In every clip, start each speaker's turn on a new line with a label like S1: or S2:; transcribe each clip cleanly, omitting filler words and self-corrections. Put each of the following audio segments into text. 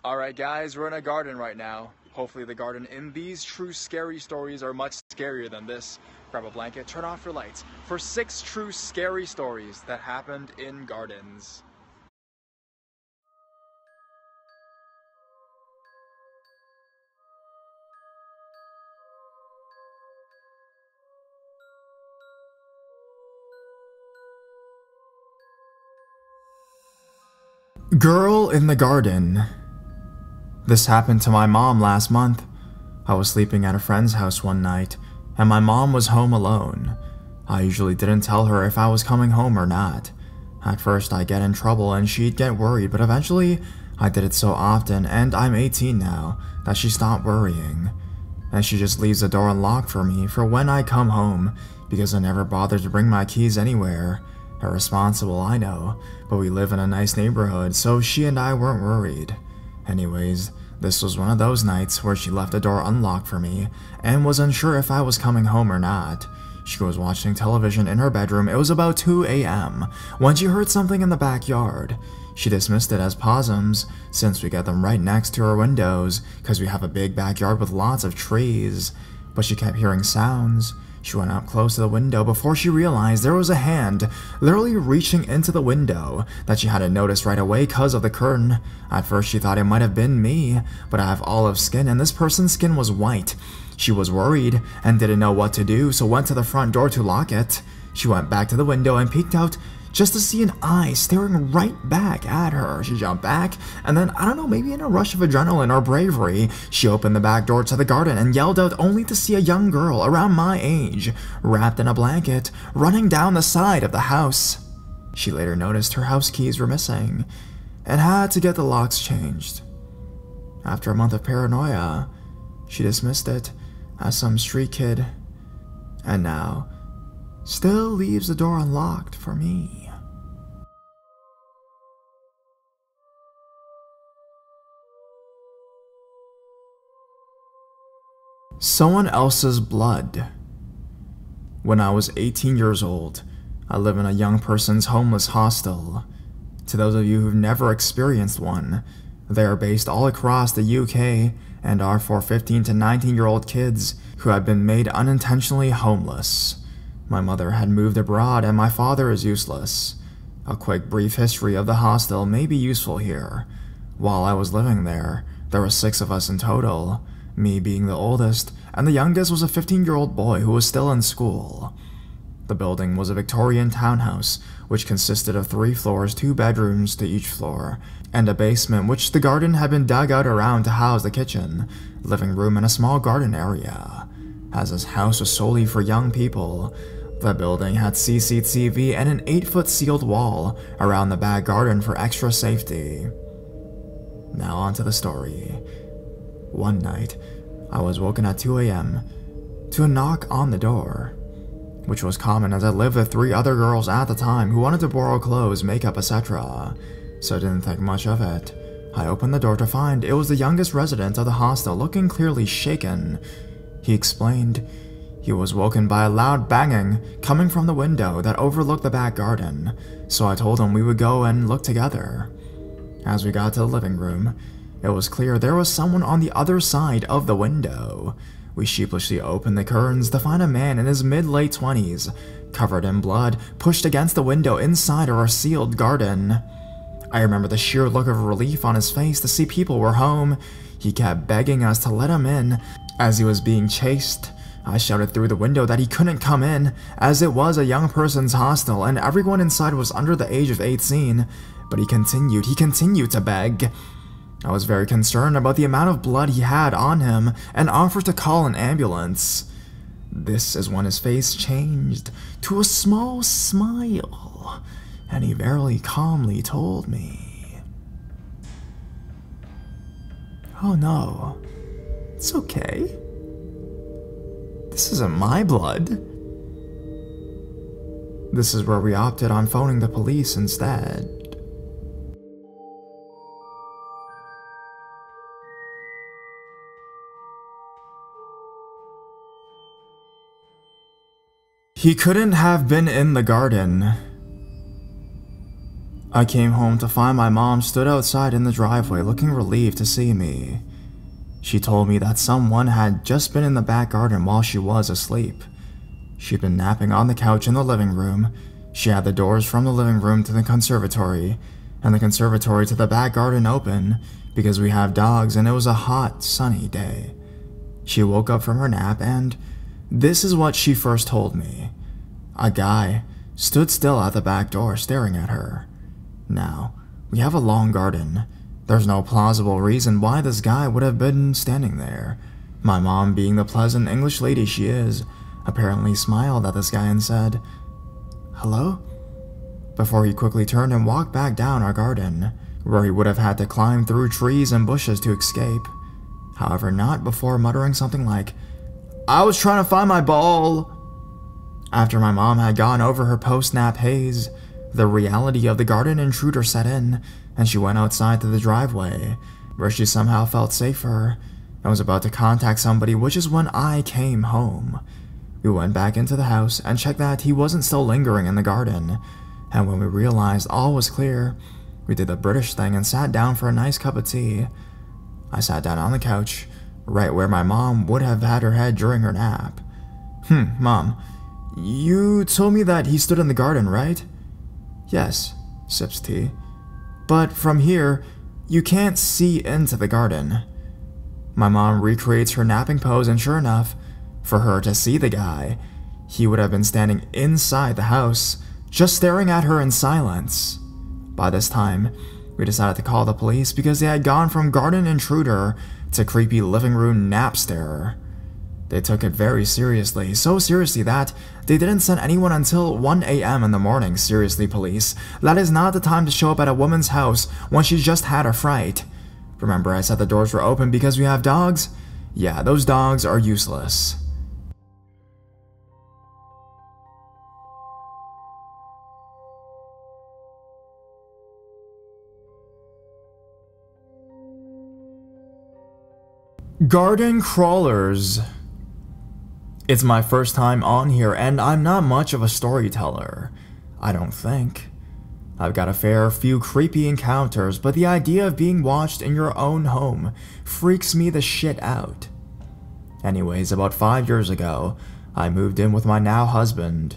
S1: Alright guys, we're in a garden right now. Hopefully the garden in these true scary stories are much scarier than this. Grab a blanket, turn off your lights for 6 true scary stories that happened in gardens.
S2: Girl in the garden. This happened to my mom last month. I was sleeping at a friend's house one night, and my mom was home alone. I usually didn't tell her if I was coming home or not. At first I'd get in trouble and she'd get worried, but eventually I did it so often, and I'm 18 now, that she stopped worrying. And she just leaves the door unlocked for me for when I come home, because I never bothered to bring my keys anywhere. Irresponsible, I know, but we live in a nice neighborhood, so she and I weren't worried. Anyways, this was one of those nights where she left the door unlocked for me and was unsure if I was coming home or not. She was watching television in her bedroom. It was about 2 a.m. when she heard something in the backyard. She dismissed it as possums, since we get them right next to our windows, because we have a big backyard with lots of trees. But she kept hearing sounds. She went up close to the window before she realized there was a hand literally reaching into the window that she hadn't noticed right away because of the curtain. At first she thought it might have been me, but I have olive skin and this person's skin was white. She was worried and didn't know what to do, so went to the front door to lock it. She went back to the window and peeked out just to see an eye staring right back at her. She jumped back, and then, I don't know, maybe in a rush of adrenaline or bravery, she opened the back door to the garden and yelled out only to see a young girl around my age, wrapped in a blanket, running down the side of the house. She later noticed her house keys were missing, and had to get the locks changed. After a month of paranoia, she dismissed it as some street kid, and now still leaves the door unlocked for me. Someone else's blood. When I was 18 years old, I lived in a young person's homeless hostel. To those of you who've never experienced one, they are based all across the UK and are for 15 to 19-year-old kids who have been made unintentionally homeless. My mother had moved abroad and my father is useless. A quick brief history of the hostel may be useful here. While I was living there were 6 of us in total, me being the oldest, and the youngest was a 15-year-old boy who was still in school. The building was a Victorian townhouse, which consisted of 3 floors, 2 bedrooms to each floor, and a basement which the garden had been dug out around to house the kitchen, living room, and a small garden area. As this house was solely for young people, the building had CCTV and an 8-foot sealed wall around the back garden for extra safety. Now onto the story. One night, I was woken at 2 a.m. to a knock on the door, which was common as I lived with 3 other girls at the time who wanted to borrow clothes, makeup, etc., so I didn't think much of it. I opened the door to find it was the youngest resident of the hostel, looking clearly shaken. He explained he was woken by a loud banging coming from the window that overlooked the back garden, so I told him we would go and look together. As we got to the living room, it was clear there was someone on the other side of the window. We sheepishly opened the curtains to find a man in his mid-late 20s, covered in blood, pushed against the window inside our sealed garden. I remember the sheer look of relief on his face to see people were home. He kept begging us to let him in as he was being chased. I shouted through the window that he couldn't come in, as it was a young person's hostel and everyone inside was under the age of 18, but he continued to beg. I was very concerned about the amount of blood he had on him and offered to call an ambulance. This is when his face changed to a small smile, and he very calmly told me, "Oh no, it's okay. This isn't my blood." This is where we opted on phoning the police instead. He couldn't have been in the garden. I came home to find my mom stood outside in the driveway looking relieved to see me. She told me that someone had just been in the back garden while she was asleep. She'd been napping on the couch in the living room. She had the doors from the living room to the conservatory, and the conservatory to the back garden open because we have dogs and it was a hot, sunny day. She woke up from her nap and this is what she first told me. A guy stood still at the back door staring at her. Now, we have a long garden. There's no plausible reason why this guy would have been standing there. My mom, being the pleasant English lady she is, apparently smiled at this guy and said, "Hello?" before he quickly turned and walked back down our garden, where he would have had to climb through trees and bushes to escape. However, not before muttering something like, "I was trying to find my ball." After my mom had gone over her post-nap haze, the reality of the garden intruder set in, and she went outside to the driveway, where she somehow felt safer, and was about to contact somebody, which is when I came home. We went back into the house and checked that he wasn't still lingering in the garden, and when we realized all was clear, we did the British thing and sat down for a nice cup of tea. I sat down on the couch, right where my mom would have had her head during her nap. Mom, you told me that he stood in the garden, right?" "Yes," sips tea. "But from here, you can't see into the garden." My mom recreates her napping pose, and sure enough, for her to see the guy, he would have been standing inside the house, just staring at her in silence. By this time, we decided to call the police because they had gone from garden intruder to creepy living room nap starer. They took it very seriously, so seriously that they didn't send anyone until 1 a.m. in the morning. Seriously, police, that is not the time to show up at a woman's house when she just had a fright. Remember I said the doors were open because we have dogs? Yeah, those dogs are useless. Garden crawlers. It's my first time on here, and I'm not much of a storyteller. I don't think. I've got a fair few creepy encounters, but the idea of being watched in your own home freaks me the shit out. Anyways, about 5 years ago, I moved in with my now husband.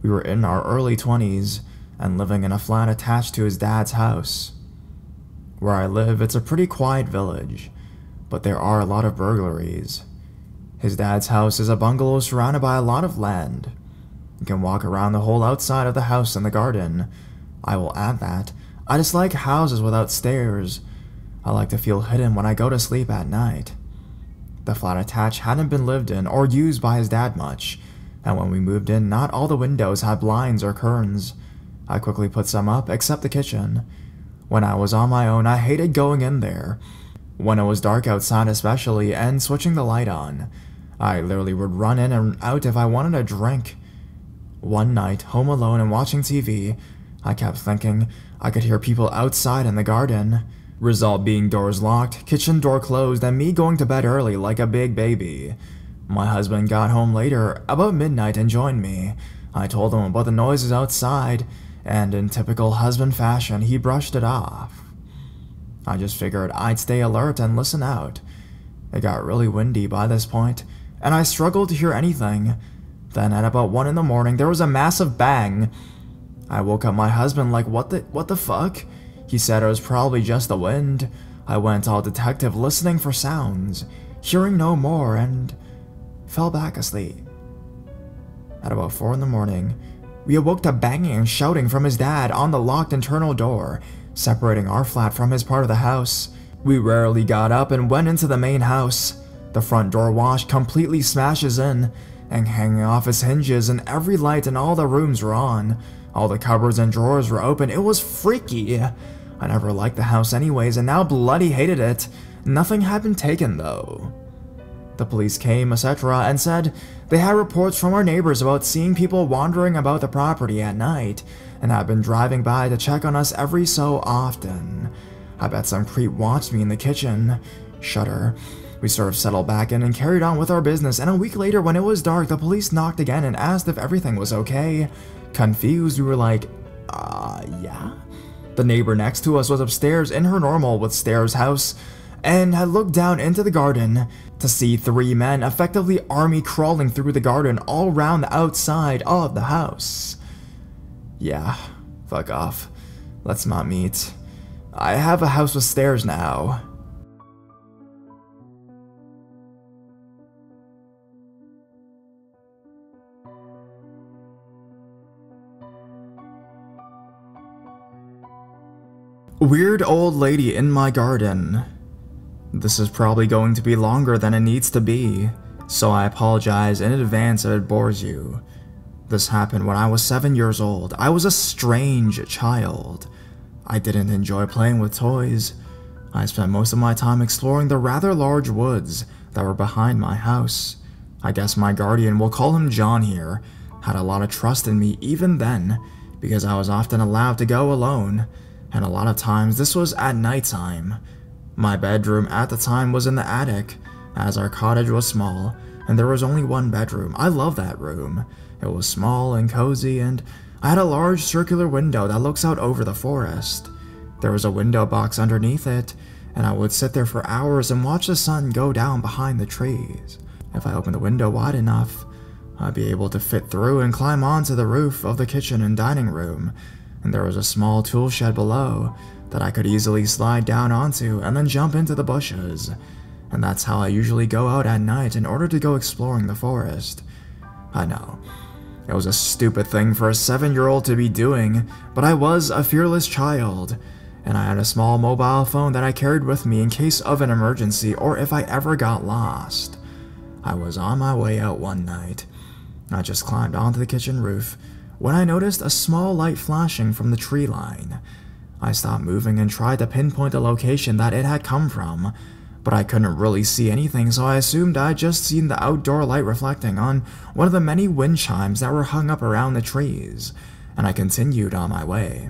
S2: We were in our early 20s, and living in a flat attached to his dad's house. Where I live, it's a pretty quiet village, but there are a lot of burglaries. His dad's house is a bungalow surrounded by a lot of land. You can walk around the whole outside of the house and the garden. I will add that I dislike houses without stairs. I like to feel hidden when I go to sleep at night. The flat attached hadn't been lived in or used by his dad much, and when we moved in, not all the windows had blinds or curtains. I quickly put some up, except the kitchen. When I was on my own, I hated going in there. When it was dark outside especially, and switching the light on. I literally would run in and out if I wanted a drink. One night, home alone and watching TV, I kept thinking I could hear people outside in the garden. Result being doors locked, kitchen door closed, and me going to bed early like a big baby. My husband got home later, about midnight, and joined me. I told him about the noises outside, and in typical husband fashion, he brushed it off. I just figured I'd stay alert and listen out. It got really windy by this point, and I struggled to hear anything. Then at about 1 in the morning, there was a massive bang. I woke up my husband like, what the fuck? He said it was probably just the wind. I went all detective listening for sounds, hearing no more, and fell back asleep. At about 4 in the morning, we awoke to banging and shouting from his dad on the locked internal door, separating our flat from his part of the house. We rarely got up and went into the main house. The front door wash completely smashes in, and hanging off its hinges, and every light in all the rooms were on. All the cupboards and drawers were open. It was freaky. I never liked the house anyways, and now bloody hated it. Nothing had been taken though. The police came, etc., and said they had reports from our neighbors about seeing people wandering about the property at night, and had been driving by to check on us every so often. I bet some creep watched me in the kitchen. Shudder. We sort of settled back in and carried on with our business, and a week later when it was dark, the police knocked again and asked if everything was okay. Confused, we were like, yeah? The neighbor next to us was upstairs in her normal with stairs house and had looked down into the garden to see 3 men effectively army crawling through the garden all around the outside of the house. Yeah, fuck off. Let's not meet. I have a house with stairs now. Weird old lady in my garden. This is probably going to be longer than it needs to be, so I apologize in advance if it bores you. This happened when I was 7 years old. I was a strange child. I didn't enjoy playing with toys. I spent most of my time exploring the rather large woods that were behind my house. I guess my guardian, we'll call him John here, had a lot of trust in me even then, because I was often allowed to go alone, and a lot of times this was at nighttime. My bedroom at the time was in the attic, as our cottage was small, and there was only one bedroom. I love that room. It was small and cozy, and I had a large circular window that looks out over the forest. There was a window box underneath it, and I would sit there for hours and watch the sun go down behind the trees. If I opened the window wide enough, I'd be able to fit through and climb onto the roof of the kitchen and dining room, and there was a small tool shed below that I could easily slide down onto and then jump into the bushes. And that's how I usually go out at night in order to go exploring the forest. I know, it was a stupid thing for a 7-year-old to be doing, but I was a fearless child, and I had a small mobile phone that I carried with me in case of an emergency or if I ever got lost. I was on my way out one night. I just climbed onto the kitchen roof when I noticed a small light flashing from the tree line. I stopped moving and tried to pinpoint the location that it had come from, but I couldn't really see anything, so I assumed I'd just seen the outdoor light reflecting on one of the many wind chimes that were hung up around the trees, and I continued on my way.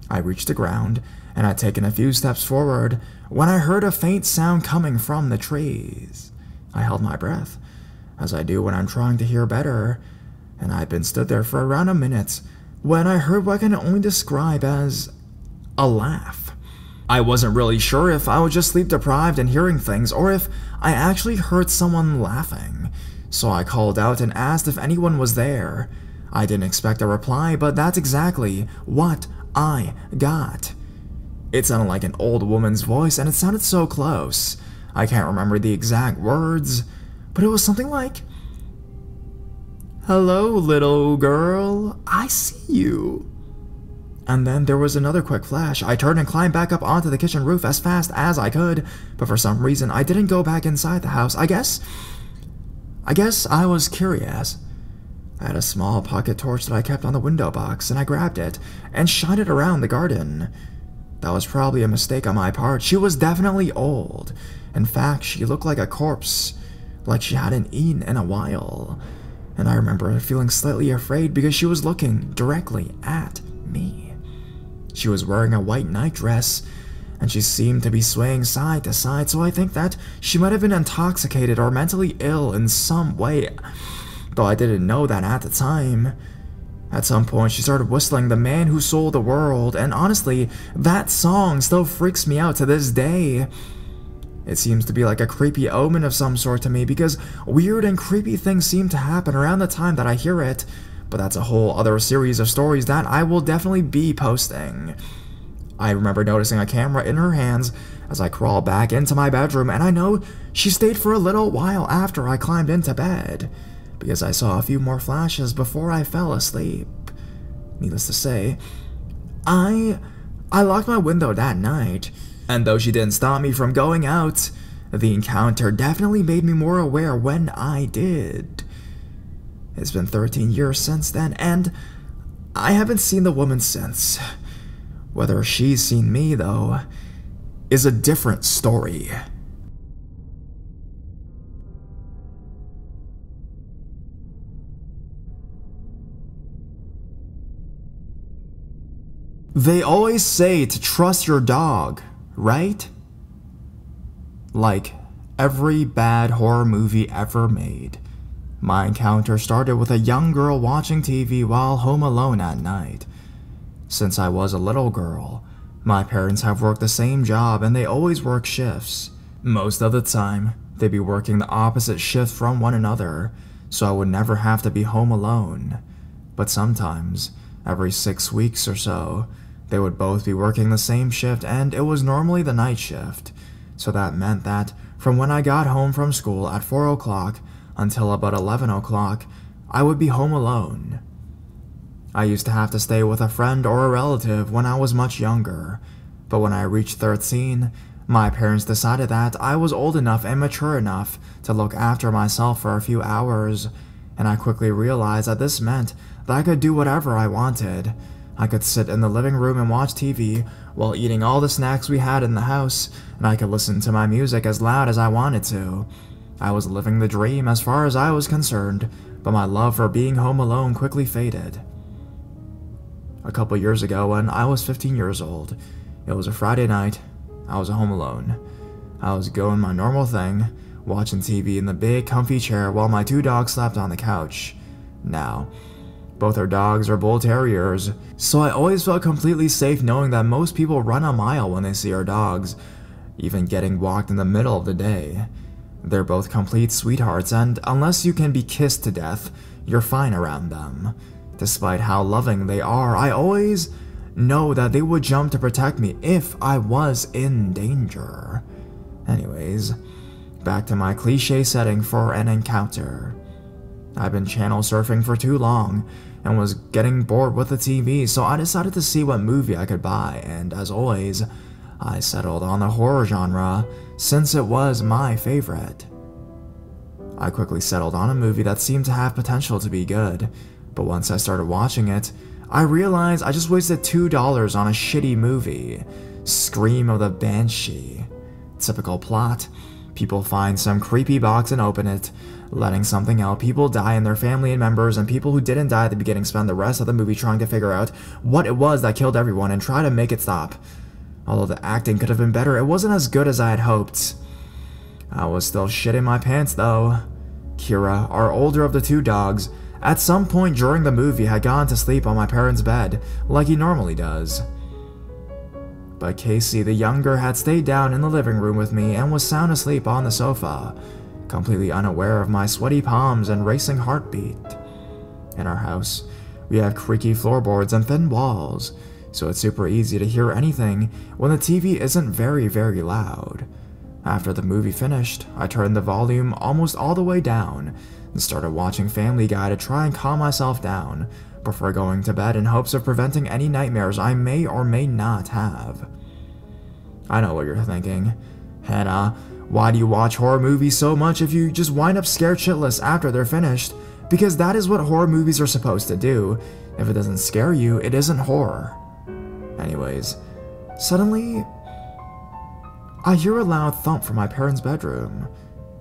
S2: I reached the ground, and I'd taken a few steps forward when I heard a faint sound coming from the trees. I held my breath, as I do when I'm trying to hear better, and I'd been stood there for around a minute when I heard what I can only describe as a laugh. I wasn't really sure if I was just sleep deprived and hearing things or if I actually heard someone laughing, so I called out and asked if anyone was there. I didn't expect a reply, but that's exactly what I got. It sounded like an old woman's voice, and it sounded so close. I can't remember the exact words, but it was something like, "Hello, little girl, I see you." And then there was another quick flash. I turned and climbed back up onto the kitchen roof as fast as I could, but for some reason I didn't go back inside the house. I guess I was curious. I had a small pocket torch that I kept on the window box, and I grabbed it and shined it around the garden. That was probably a mistake on my part. She was definitely old. In fact, she looked like a corpse, like she hadn't eaten in a while. And I remember feeling slightly afraid because she was looking directly at me. She was wearing a white nightdress, and she seemed to be swaying side to side, so I think that she might have been intoxicated or mentally ill in some way, though I didn't know that at the time. At some point, she started whistling "The Man Who Sold the World," and honestly, that song still freaks me out to this day. It seems to be like a creepy omen of some sort to me, because weird and creepy things seem to happen around the time that I hear it, but that's a whole other series of stories that I will definitely be posting. I remember noticing a camera in her hands as I crawled back into my bedroom, and I know she stayed for a little while after I climbed into bed, because I saw a few more flashes before I fell asleep. Needless to say, I locked my window that night, and though she didn't stop me from going out, the encounter definitely made me more aware when I did. It's been 13 years since then, and I haven't seen the woman since. Whether she's seen me, though, is a different story. They always say to trust your dog, right? Like every bad horror movie ever made. My encounter started with a young girl watching TV while home alone at night. Since I was a little girl, My parents have worked the same job and they always work shifts. Most of the time, they'd be working the opposite shift from one another, so I would never have to be home alone. But sometimes, every 6 weeks or so, they would both be working the same shift, and it was normally the night shift. So that meant that from when I got home from school at 4 o'clock until about 11 o'clock, I would be home alone. I used to have to stay with a friend or a relative when I was much younger, but when I reached 13, my parents decided that I was old enough and mature enough to look after myself for a few hours, and I quickly realized that this meant that I could do whatever I wanted. I could sit in the living room and watch TV while eating all the snacks we had in the house, and I could listen to my music as loud as I wanted to. I was living the dream as far as I was concerned, but my love for being home alone quickly faded. A couple years ago, when I was 15 years old, it was a Friday night. I was home alone. I was doing my normal thing, watching TV in the big comfy chair while my 2 dogs slept on the couch. Now, both our dogs are bull terriers, so I always felt completely safe knowing that most people run a mile when they see our dogs, even getting walked in the middle of the day. They're both complete sweethearts, and unless you can be kissed to death, you're fine around them. Despite how loving they are, I always know that they would jump to protect me if I was in danger. Anyways, back to my cliche setting for an encounter. I've been channel surfing for too long and was getting bored with the TV, so I decided to see what movie I could buy, and as always, I settled on the horror genre since it was my favorite. I quickly settled on a movie that seemed to have potential to be good, but once I started watching it, I realized I just wasted $2 on a shitty movie. Scream of the Banshee. Typical plot. People find some creepy box and open it, letting something out. People die and their family and members, and people who didn't die at the beginning spend the rest of the movie trying to figure out what it was that killed everyone and try to make it stop. Although the acting could have been better, it wasn't as good as I had hoped. I was still shitting my pants though. Kira, our older of the 2 dogs, at some point during the movie had gone to sleep on my parents' bed, like he normally does. But Casey, the younger, had stayed down in the living room with me and was sound asleep on the sofa, completely unaware of my sweaty palms and racing heartbeat. In our house, we have creaky floorboards and thin walls, so it's super easy to hear anything when the TV isn't very, very loud. After the movie finished, I turned the volume almost all the way down and started watching Family Guy to try and calm myself down before going to bed in hopes of preventing any nightmares I may or may not have. I know what you're thinking. Hannah, why do you watch horror movies so much if you just wind up scared shitless after they're finished? Because that is what horror movies are supposed to do. If it doesn't scare you, it isn't horror. Anyways, suddenly, I hear a loud thump from my parents' bedroom,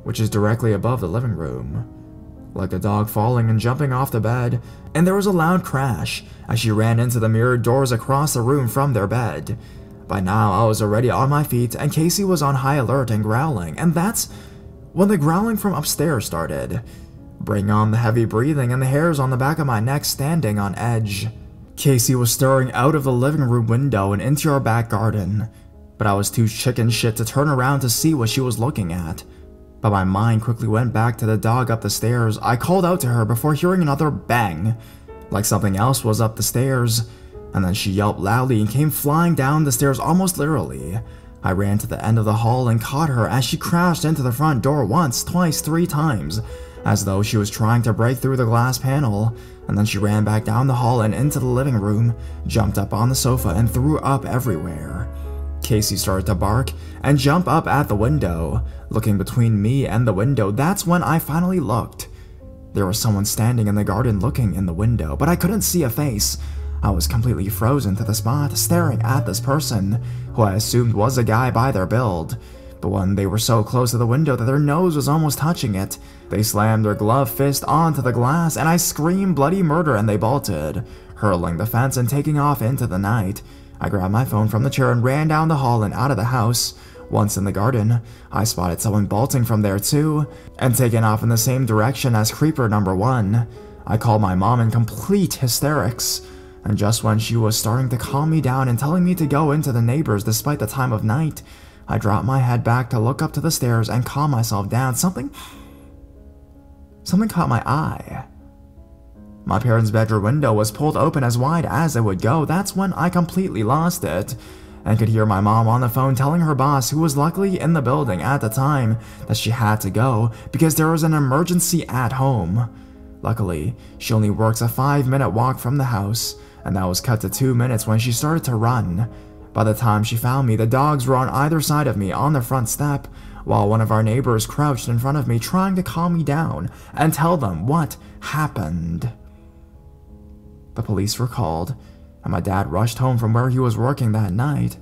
S2: which is directly above the living room. Like a dog falling and jumping off the bed, and there was a loud crash as she ran into the mirrored doors across the room from their bed. By now, I was already on my feet, and Casey was on high alert and growling, and that's when the growling from upstairs started. Bring on the heavy breathing and the hairs on the back of my neck standing on edge. Casey was staring out of the living room window and into our back garden, but I was too chicken shit to turn around to see what she was looking at. But my mind quickly went back to the dog up the stairs. I called out to her before hearing another bang, like something else was up the stairs, and then she yelped loudly and came flying down the stairs almost literally. I ran to the end of the hall and caught her as she crashed into the front door once, twice, 3 times, as though she was trying to break through the glass panel, and then she ran back down the hall and into the living room, jumped up on the sofa, and threw up everywhere. Casey started to bark and jump up at the window, looking between me and the window. That's when I finally looked. There was someone standing in the garden looking in the window, but I couldn't see a face. I was completely frozen to the spot, staring at this person, who I assumed was a guy by their build. But when they were so close to the window that their nose was almost touching it, they slammed their gloved fist onto the glass, and I screamed bloody murder and they bolted, hurling the fence and taking off into the night. I grabbed my phone from the chair and ran down the hall and out of the house. Once in the garden, I spotted someone bolting from there too, and taking off in the same direction as creeper number 1. I called my mom in complete hysterics. and just when she was starting to calm me down and telling me to go into the neighbors despite the time of night, I dropped my head back to look up to the stairs and calm myself down. Something caught my eye. My parents' bedroom window was pulled open as wide as it would go. That's when I completely lost it, and could hear my mom on the phone telling her boss, who was luckily in the building at the time, that she had to go because there was an emergency at home. Luckily, she only works a 5-minute walk from the house, and that was cut to 2 minutes when she started to run. By the time she found me, the dogs were on either side of me on the front step, while one of our neighbors crouched in front of me trying to calm me down and tell them what happened. The police were called, and my dad rushed home from where he was working that night.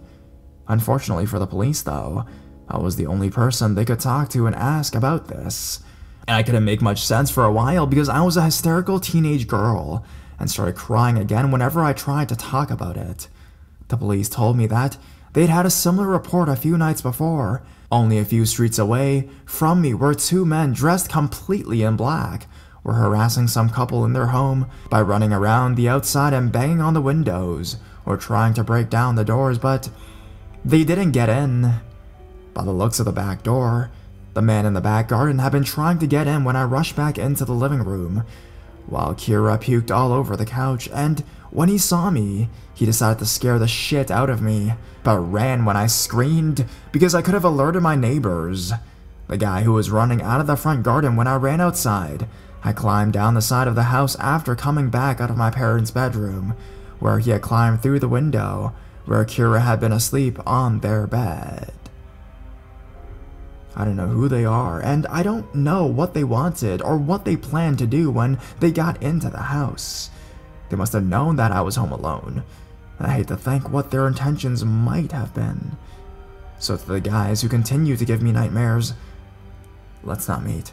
S2: Unfortunately for the police, though, I was the only person they could talk to and ask about this. And I couldn't make much sense for a while because I was a hysterical teenage girl and started crying again whenever I tried to talk about it. The police told me that they'd had a similar report a few nights before. Only a few streets away from me were 2 men dressed completely in black were harassing some couple in their home by running around the outside and banging on the windows or trying to break down the doors, but they didn't get in. By the looks of the back door, the man in the back garden had been trying to get in when I rushed back into the living room, while Kira puked all over the couch, and when he saw me, he decided to scare the shit out of me, but ran when I screamed because I could have alerted my neighbors. The guy who was running out of the front garden when I ran outside, I climbed down the side of the house after coming back out of my parents' bedroom, where he had climbed through the window, where Kira had been asleep on their bed. I don't know who they are, and I don't know what they wanted or what they planned to do when they got into the house. They must have known that I was home alone. I hate to think what their intentions might have been. So to the guys who continue to give me nightmares, let's not meet.